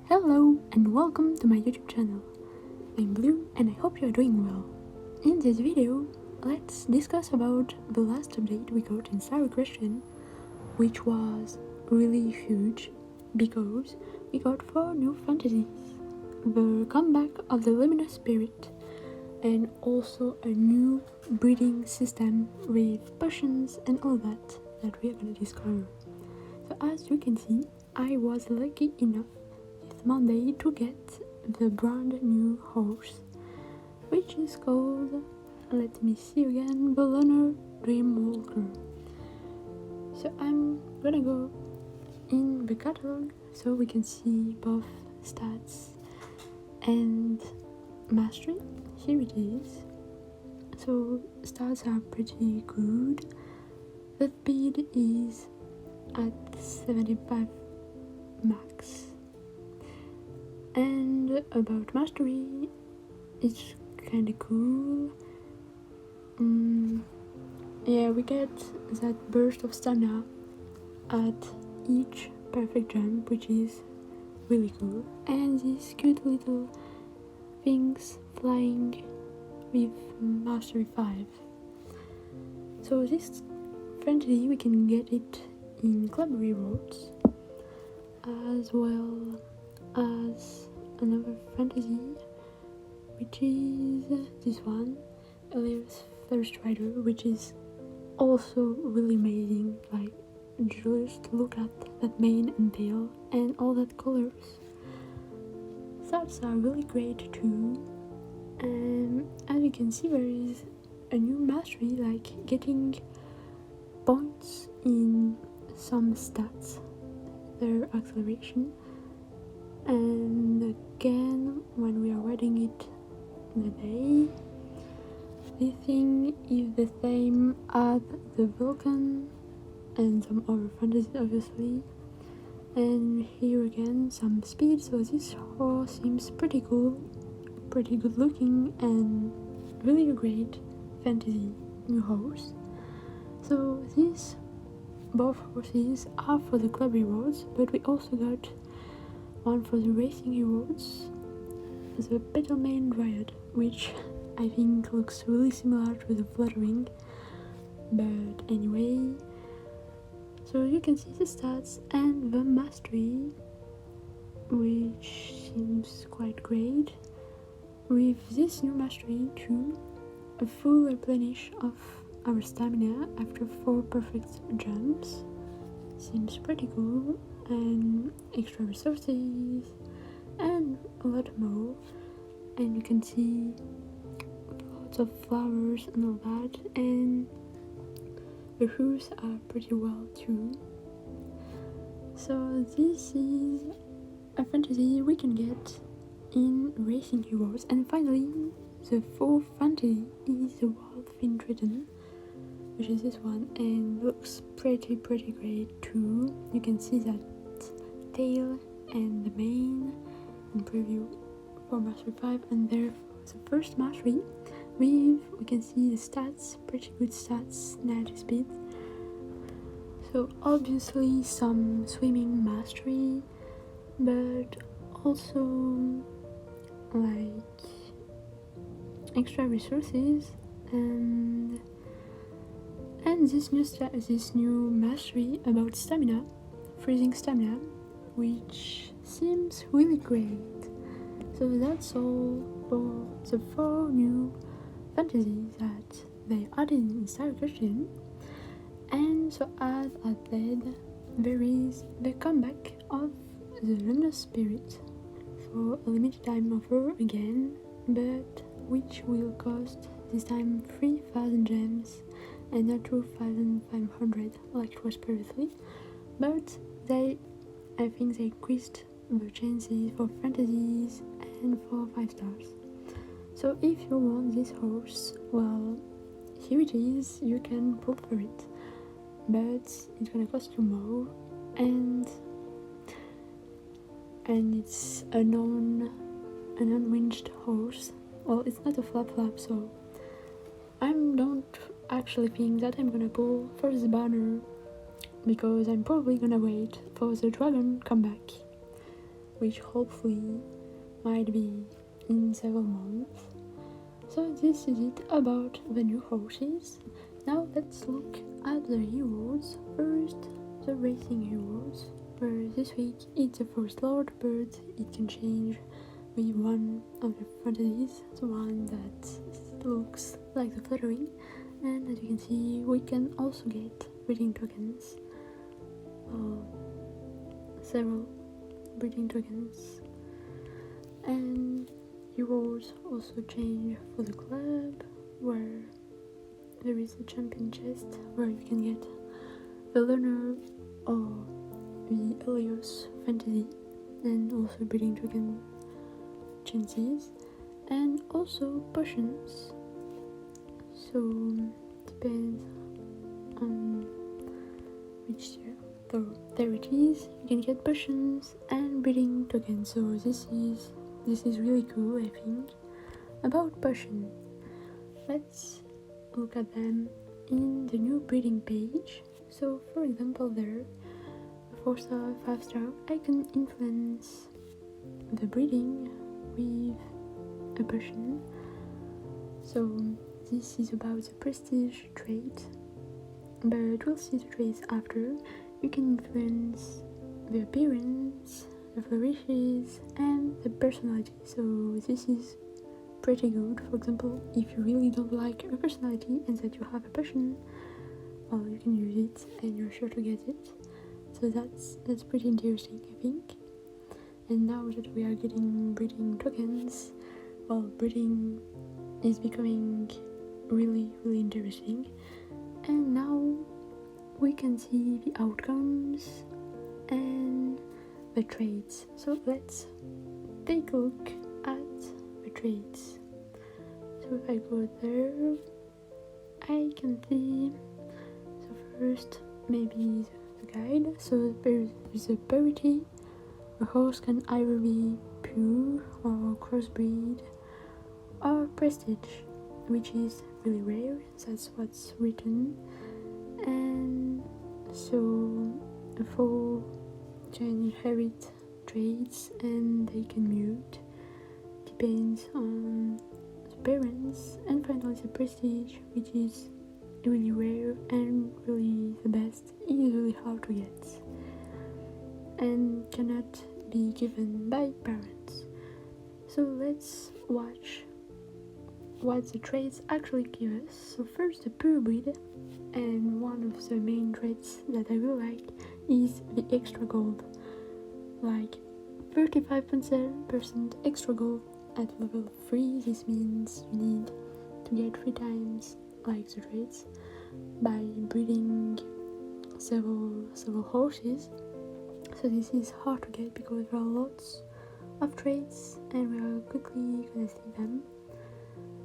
Hello and welcome to my YouTube channel. I'm Blue and I hope you are doing well. In this video, let's discuss about the last update we got in equestrian, which was really huge because we got 4 new fantasies, the comeback of the Luminous Spirit, and also a new breeding system with potions and all that we are going to discover. So as you can see, I was lucky enough this Monday to get the brand new horse, which is called, let me see again, the Lunar Dreamwalker. So I'm gonna go in the catalog so we can see both stats and mastery. Here it is. So stats are pretty good. The speed is at 75 max. And about mastery, it's kinda cool. Yeah, we get that burst of stamina at each perfect jump, which is really cool. And these cute little things flying with mastery 5. So this fantasy, we can get it in club rewards, as well as another fantasy, which is this one, Helios Flarestrider, which is also really amazing. Like, just look at that mane and tail and all that colors. Stats are really great too, and as you can see, there is a new mastery, like getting points in some stats, their acceleration, and again when we are reading it the day, this thing is the same as the Vulcan and some other fantasies obviously, and here again some speed. So this horse seems pretty cool, pretty good looking, and really a great fantasy new horse. So these both horses are for the club rewards, but we also got one for the racing rewards, the Petalmane Dryad, which I think looks really similar to the fluttering, but anyway. So you can see the stats and the mastery, which seems quite great. With this new mastery too, a full replenish of our stamina after 4 perfect jumps seems pretty cool, and extra resources and a lot more, and you can see lots of flowers and all that, and the hooves are pretty well too. So this is a fantasy we can get in racing heroes. And finally, the 4th fantasy is the Wildfin Triton, which is this one, and looks pretty great too. You can see that tail and the mane in preview for mastery 5, and there the first mastery we can see the stats, pretty good stats, 90 speed. So obviously some swimming mastery, but also like extra resources, and this new mastery about stamina, freezing stamina, which seems really great. So that's all for the 4 new fantasies that they added in equestrian. And so as I said, there is the comeback of the Lunar Spirit for a limited time offer again, but which will cost this time 3,000 gems and not 2,500 like it was previously. But I think they increased the chances for fantasies and for 5 stars. So if you want this horse, well, here it is, you can go for it, but it's gonna cost you more, and it's a non-winged horse. Well, it's not a flap, so I don't actually think that I'm gonna go for the banner, because I'm probably gonna wait for the dragon comeback. which hopefully might be in several months. So this is it about the new horses. Now let's look at the heroes. First, the racing heroes, where this week it's the Forest Lord, but it can change with one of the fantasies, the one that looks like the fluttering. And as you can see, we can also get breeding tokens, several breeding tokens. And heroes also change for the club, where there is a champion chest where you can get the Lunar or the Helios Fantasy, and also breeding token chances, and also potions. So depends on which tier. So there it is. You can get potions and breeding tokens. So this is really cool, I think. About potions, let's look at them in the new breeding page. So for example, there 4-star, 5-star, I can influence the breeding with a potion. So this is about the prestige trait, but we'll see the traits after. You can influence the appearance, the flourishes, and the personality. So this is pretty good. For example, if you really don't like a personality and that you have a potion, well, you can use it and you're sure to get it. So that's pretty interesting, I think. And now that we are getting breeding tokens, well, breeding is becoming really interesting. And now we can see the outcomes and the traits. So let's take a look at the traits. So if I go there, I can see, so first maybe the guide. So there's a parity. A horse can either be pure or crossbreed or prestige, which is really rare. That's what's written. And so the four can inherit traits and they can mute. Depends on the parents. And finally the prestige, which is really rare and really the best, is really hard to get and cannot be given by parents. So let's watch what the traits actually give us. So first, the purebreed, and one of the main traits that I really like is the extra gold, like 35% extra gold at level 3. This means you need to get 3 times like the traits by breeding several horses. So this is hard to get because there are lots of traits and we are quickly gonna see them.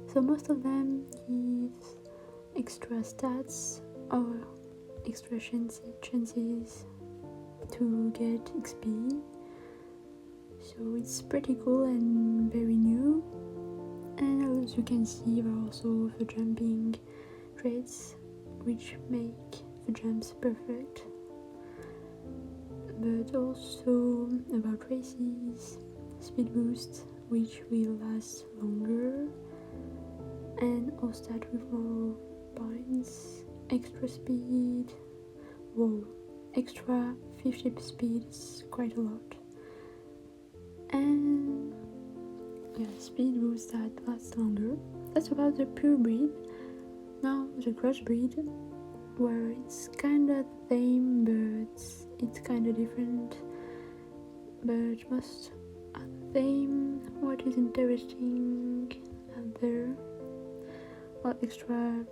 So most of them gives extra stats or extra chances to get XP. So it's pretty cool and very new. And as you can see, there are also the jumping traits which make the jumps perfect. But also about races, speed boost, which will last longer, and all start with more points, extra speed, whoa, extra 50 speed is quite a lot, and yeah, speed boost that lasts longer. That's about the purebreed. Now the crossbreed, where it's kinda the same but it's kinda different, but most are the same. What is interesting out there? Well, extra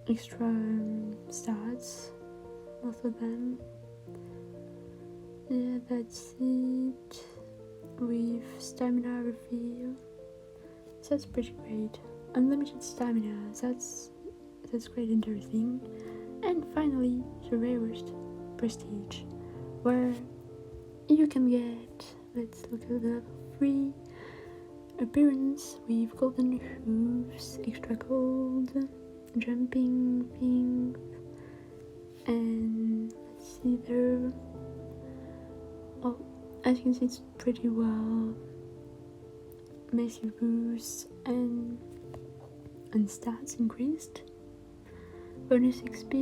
stats, most of them. Yeah, that's it. With stamina refill, that's pretty great. Unlimited stamina, that's quite interesting. And finally, the rarest, prestige, where you can get, let's look at the 3 appearance with golden hooves, extra gold, jumping thing, and let's see there, as you can see, it's pretty well. Massive boost and stats increased. Bonus XP.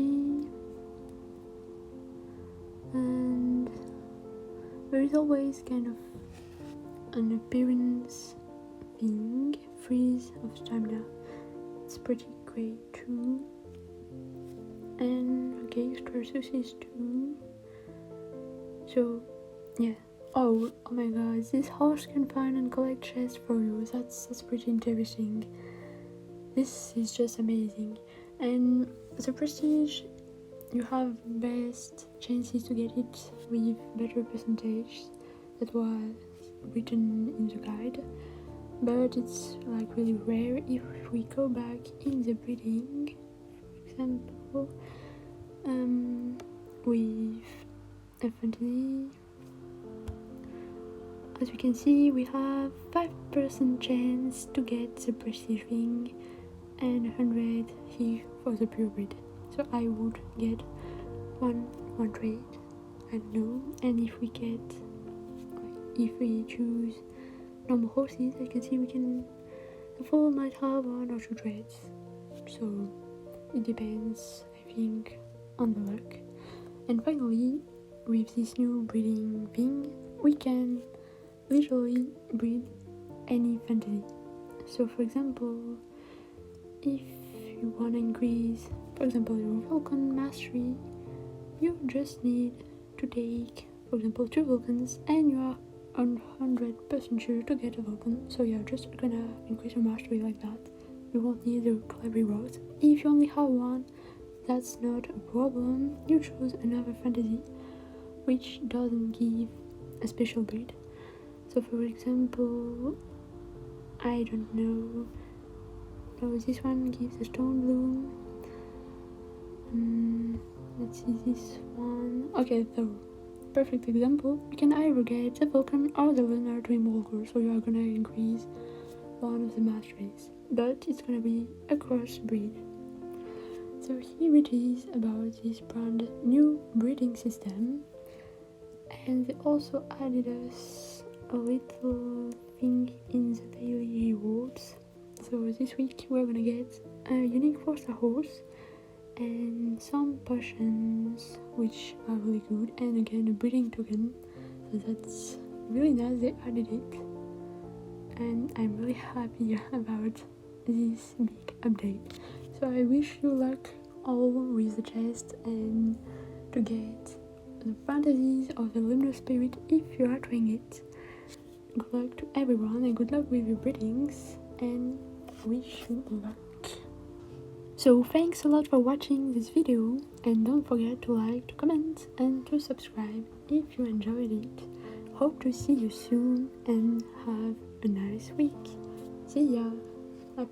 And there is always kind of an appearance thing. Freeze of stamina. It's pretty great too. And okay, extra resources too. So yeah. Oh my god, this horse can find and collect chests for you. That's pretty interesting. This is just amazing. And the prestige, you have best chances to get it with better percentage. That was written in the guide. But it's like really rare. If we go back in the breeding, for example, with a fantasy, as we can see, we have 5% chance to get the prestige ring and 100 here for the purebreed. So I would get one trade, I don't know. And if we choose normal horses, as you can see, the foal might have 1 or 2 trades. So it depends, I think, on the luck. And finally, with this new breeding thing, we can literally breed any fantasy. So for example, if you want to increase, for example, your Vulcan mastery, you just need to take, for example, 2 Vulcans, and you are 100% sure to get a Vulcan. So you're just gonna increase your mastery like that. You won't need to pull every route. If you only have one, that's not a problem. You choose another fantasy which doesn't give a special breed. So for example, I don't know. No, this one gives a stone bloom. Let's see this one. Okay, so perfect example. You can either get the Vulcan or the Lunar Dreamwalker, so you are gonna increase one of the masteries, but it's gonna be a crossbreed. So here it is about this brand new breeding system, and they also added us a little thing in the daily rewards. So this week we're gonna get a unique 4-star horse and some potions which are really good, and again a breeding token. So that's really nice, they added it, and I'm really happy about this big update. So I wish you luck all with the chest and to get the Fantasies of the Luminous Spirit if you are trying it. Good luck to everyone and good luck with your breedings, and wish you luck. So thanks a lot for watching this video, and don't forget to like, to comment and to subscribe if you enjoyed it. Hope to see you soon and have a nice week. See ya. Bye.